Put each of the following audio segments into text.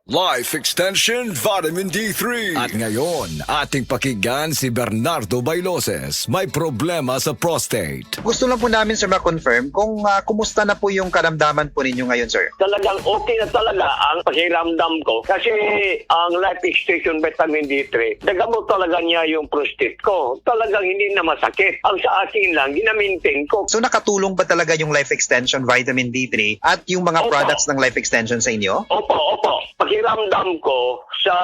Life Extension Vitamin D3. At ngayon, ating pakinggan si Bernardo Bailoses. May problema sa prostate. Gusto lang po namin, sir, ma-confirm kung kumusta na po yung karamdaman po ninyo ngayon, sir. Talagang okay na talaga ang pakiramdam ko kasi ang Life Extension Vitamin D3, nagamot talaga niya yung prostate ko. Talagang hindi na masakit. Ang sa akin lang, ginamintain ko. So nakatulong ba talaga yung Life Extension Vitamin D3 at yung mga Opo. products ng Life Extension sa inyo? Opo. Pakiramdam ko sa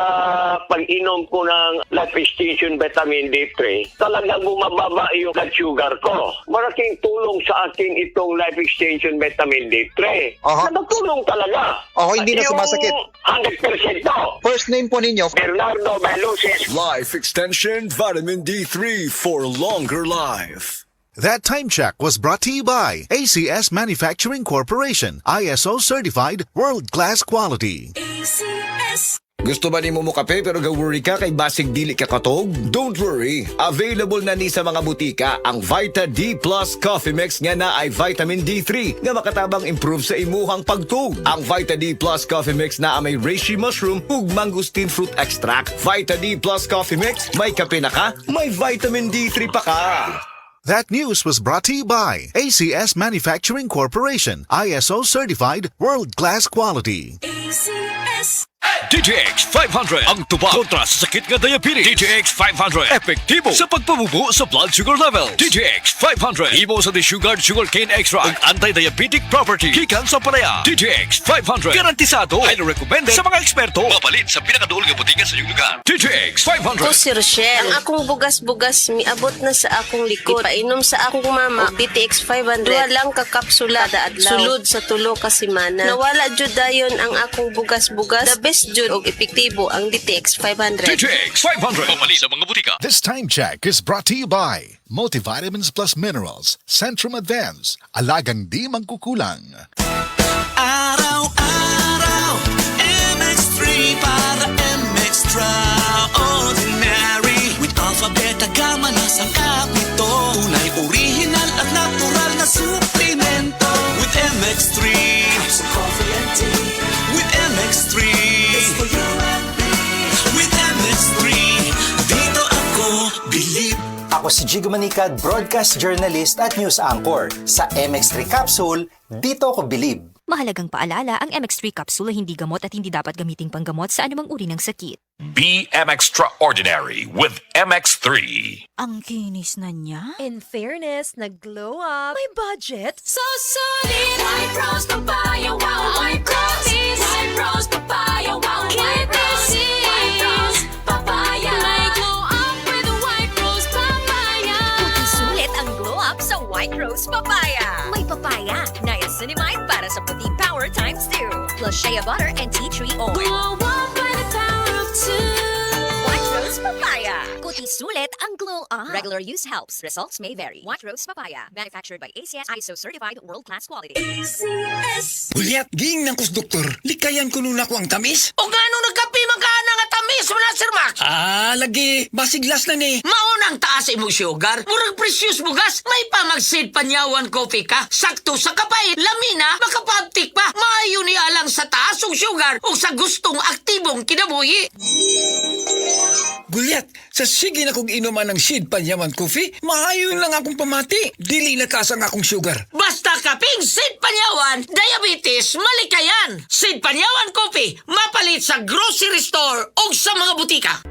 pag-inom ko ng Life Extension Vitamin D3, talagang bumababa yung blood sugar ko. Malaking tulong sa akin itong Life Extension Vitamin D3. Aha. Nakatulong talaga. Hindi na sumasakit. Yung 100% to. First name po ninyo? Bernardo Bailoses. Life Extension Vitamin D3 for longer life. That time check was brought to you by ACS Manufacturing Corporation, ISO certified world-class quality. Gusto ba ni mo kape pero ga-worry ka kay basig dili ka katog? Don't worry, available na ni sa mga butika ang Vita D Plus Coffee Mix nga na ay vitamin D3 nga makatabang improve sa imuhang pagtug. Ang Vita D Plus Coffee Mix na may reishi mushroom ug mangosteen fruit extract. Vita D Plus Coffee Mix, may kape na ka, may vitamin D3 pa ka. That news was brought to you by ACS Manufacturing Corporation, ISO certified world-class quality. DGX 500 ang tubag kontra sa sakit nga diabetes. DGX 500 epektibo sa pagpabubo sa blood sugar level. DGX 500 imo sa sugarcane extra ug anti-diabetic property gikan sa palaya. DGX 500 garantisado highly recommended sa mga eksperto. Mapalit sa pinakaduol nga butika sa iyong lugar. DGX 500. Ako si Rochelle. Ang akong bugas-bugas miabot na sa akong likod. Painom sa akong mama og DTX 500. Duha lang ka kapsula kada adlaw. Sulod sa tulo ka semana. Nawala jud dayon ang akong bugas-bugas. The best jud og epektibo ang DTX 500. DGX 500 mapalit sa mga butika. This time check is brought to you by Multivitamins Plus Minerals, Centrum Advance, alagang di mangkukulang. Araw-araw, MX3 para MX-Traordinary. With Alpha Beta Gamma na sangkap nito. Tunay original at natural na suplemento. With MX3, so coffee and tea. With MX3, it's for you and me. With MX3, dito ako believe. Ako si Jigo Manicad, broadcast journalist at news anchor. Sa MX3 Capsule, dito ako bilib. Mahalagang paalala, ang MX3 capsule ay hindi gamot at hindi dapat gamiting panggamot sa anumang uri ng sakit. Be Extraordinary with MX3. Ang kinis na niya. In fairness, nag-glow up. May budget. So solid, White Rose Papaya, wow, White Rose, White Rose Papaya, wow, White Rose, White Rose Papaya. May glow up with White Rose Papaya. Puti sulit ang glow up sa White Rose Papaya. May papaya, niacinamide para sa puti power times 2. Plus shea butter and tea tree oil. Glow up by the power of two. White Rose Papaya. Puti sulit ang glow up. Regular use helps. Results may vary. White Rose Papaya. Manufactured by ACS ISO certified world-class quality. Uliat, giing ng kus doktor, likayan ko nun ako ang tamis. O gano nagkapi magkana nga tamis mo na, Sir Max? Lagi, basiglas na ni. Maunang taas imong sugar. Murag precious bugas. May pamagsid panyawan coffee ka. Sakto sa kapay. Lamina, makapabtik pa. Maayo ni alang sa taas og sugar o sa gustong aktibong kinabuhi. Gulyat, sa sige na kong inuman ng Sid Panyaman Coffee, maayon lang akong pamati. Dili na taas ang akong sugar. Basta kaping Sid Panyawan, diabetes, malikayan. Sid Panyawan Coffee, mapalit sa grocery store o sa mga butika.